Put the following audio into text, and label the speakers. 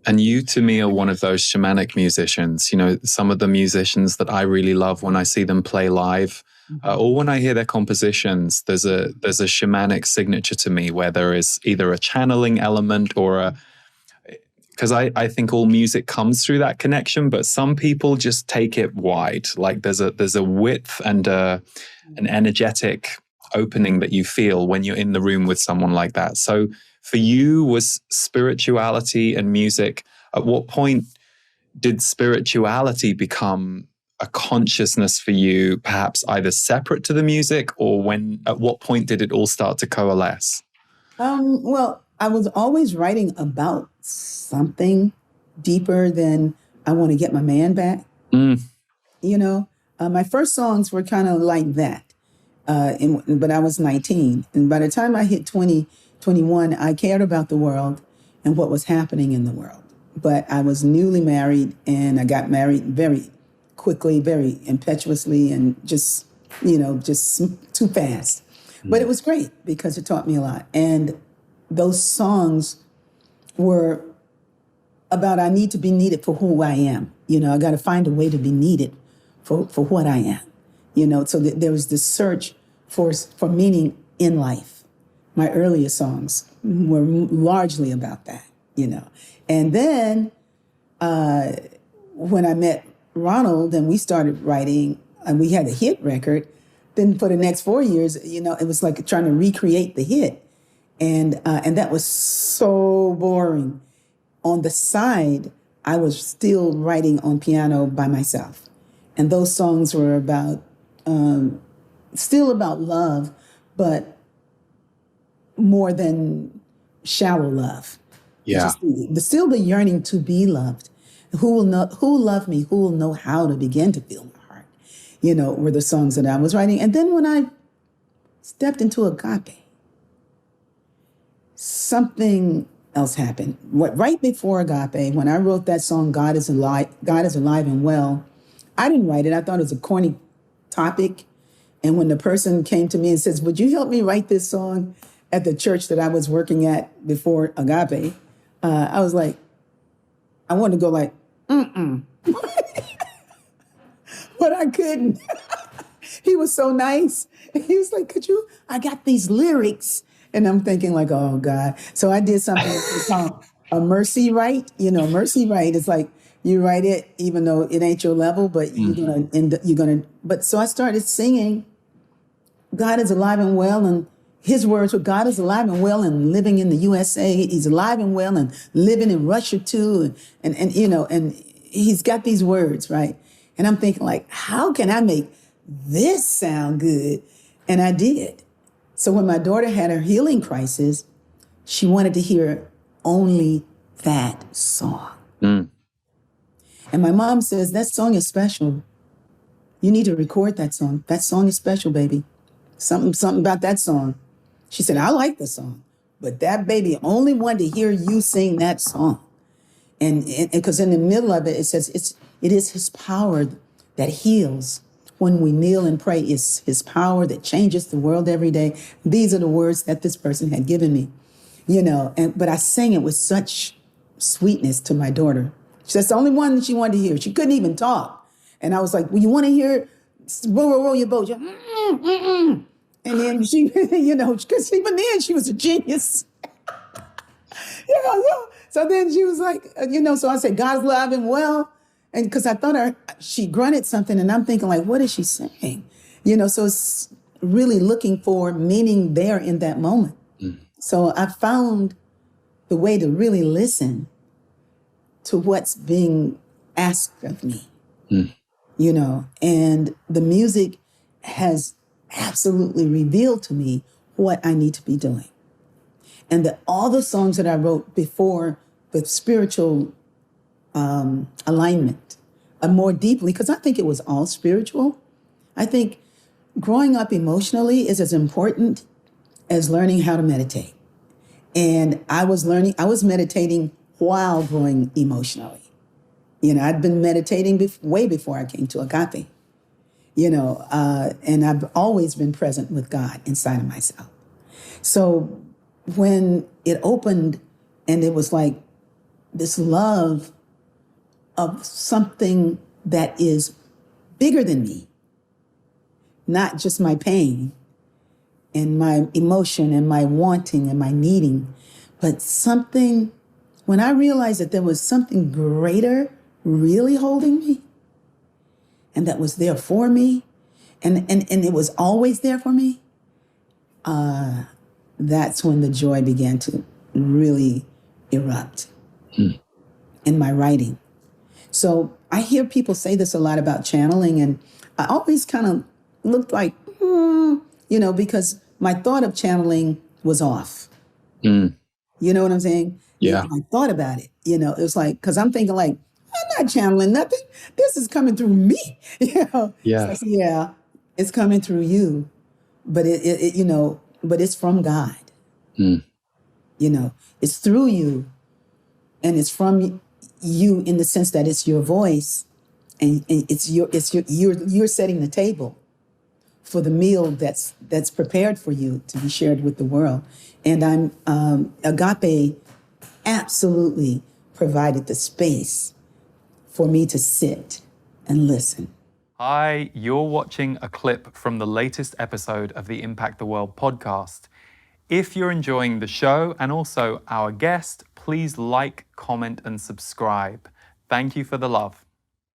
Speaker 1: And you, to me, are one of those shamanic musicians. You know, some of the musicians that I really love when I see them play live, or when I hear their compositions, there's a shamanic signature to me where there is either a channeling element or because I think all music comes through that connection, but some people just take it wide. Like there's a width and an energetic opening that you feel when you're in the room with someone like that. So for you, was spirituality and music, at what point did spirituality become a consciousness for you, perhaps either separate to the music, or at what point did it all start to coalesce?
Speaker 2: Well, I was always writing about something deeper than I want to get my man back. You know, my first songs were kind of like that. But I was 19. And by the time I hit 20, 21, I cared about the world and what was happening in the world. But I was newly married, and I got married very quickly, very impetuously, and just too fast. But it was great because it taught me a lot. And those songs were about, I need to be needed for who I am. You know, I got to find a way to be needed for what I am. You know, so there was this search for meaning in life. My earlier songs were largely about that, you know. And then when I met Ronald and we started writing, and we had a hit record, then for the next 4 years, you know, it was like trying to recreate the hit. And that was so boring. On the side, I was still writing on piano by myself. And those songs were about, still about love, but more than shallow love.
Speaker 1: Yeah.
Speaker 2: Still the yearning to be loved. Who love me? Who will know how to begin to feel my heart? You know, were the songs that I was writing. And then when I stepped into agape, something else happened. Right before agape, when I wrote that song, God is alive and well, I didn't write it. I thought it was a corny topic. And when the person came to me and says, would you help me write this song at the church that I was working at before agape? I was like, I wanted to go like, but I couldn't. He was so nice. He was like, I got these lyrics. And I'm thinking like, oh God. So I did something called a mercy write. You know, mercy write is like, you write it even though it ain't your level, but so I started singing, God is alive and well, and his words were, God is alive and well and living in the USA. He's alive and well and living in Russia too. And you know, and he's got these words, right? And I'm thinking like, how can I make this sound good? And I did. So when my daughter had her healing crisis, she wanted to hear only that song. And my mom says, that song is special. You need to record that song. That song is special, baby. Something about that song. She said, I like the song, but that baby only wanted to hear you sing that song. And because in the middle of it, it says, it is his power that heals. When we kneel and pray, it's his power that changes the world every day. These are the words that this person had given me, you know, but I sang it with such sweetness to my daughter. That's the only one that she wanted to hear. She couldn't even talk. And I was like, well, you want to hear row, row, row your boat? And then she, you know, because even then she was a genius. You know, so then she was like, you know, so I said, God's alive and well. And because I thought she grunted something, and I'm thinking like, what is she saying? You know, so it's really looking for meaning there in that moment. So I found the way to really listen to what's being asked of me, you know, and the music has absolutely revealed to me what I need to be doing. And that all the songs that I wrote before the spiritual alignment more deeply, because I think it was all spiritual. I think growing up emotionally is as important as learning how to meditate. And I was meditating while growing emotionally. You know, I'd been meditating way before I came to agape, you know, and I've always been present with God inside of myself. So when it opened and it was like this love of something that is bigger than me, not just my pain and my emotion and my wanting and my needing, but something, when I realized that there was something greater really holding me and that was there for me, and it was always there for me, that's when the joy began to really erupt in my writing. So I hear people say this a lot about channeling, and I always kind of looked like, because my thought of channeling was off. You know what I'm saying?
Speaker 1: Yeah.
Speaker 2: I thought about it. It was like, because I'm thinking like, I'm not channeling nothing. This is coming through me.
Speaker 1: Yeah.
Speaker 2: It's like, yeah, it's coming through you, but but it's from God. It's through you, and it's from you in the sense that it's your voice, and you're setting the table for the meal that's prepared for you to be shared with the world. And Agape absolutely provided the space for me to sit and listen.
Speaker 1: Hi, you're watching a clip from the latest episode of the Impact the World podcast. If you're enjoying the show and also our guest, please like, comment, and subscribe. Thank you for the love.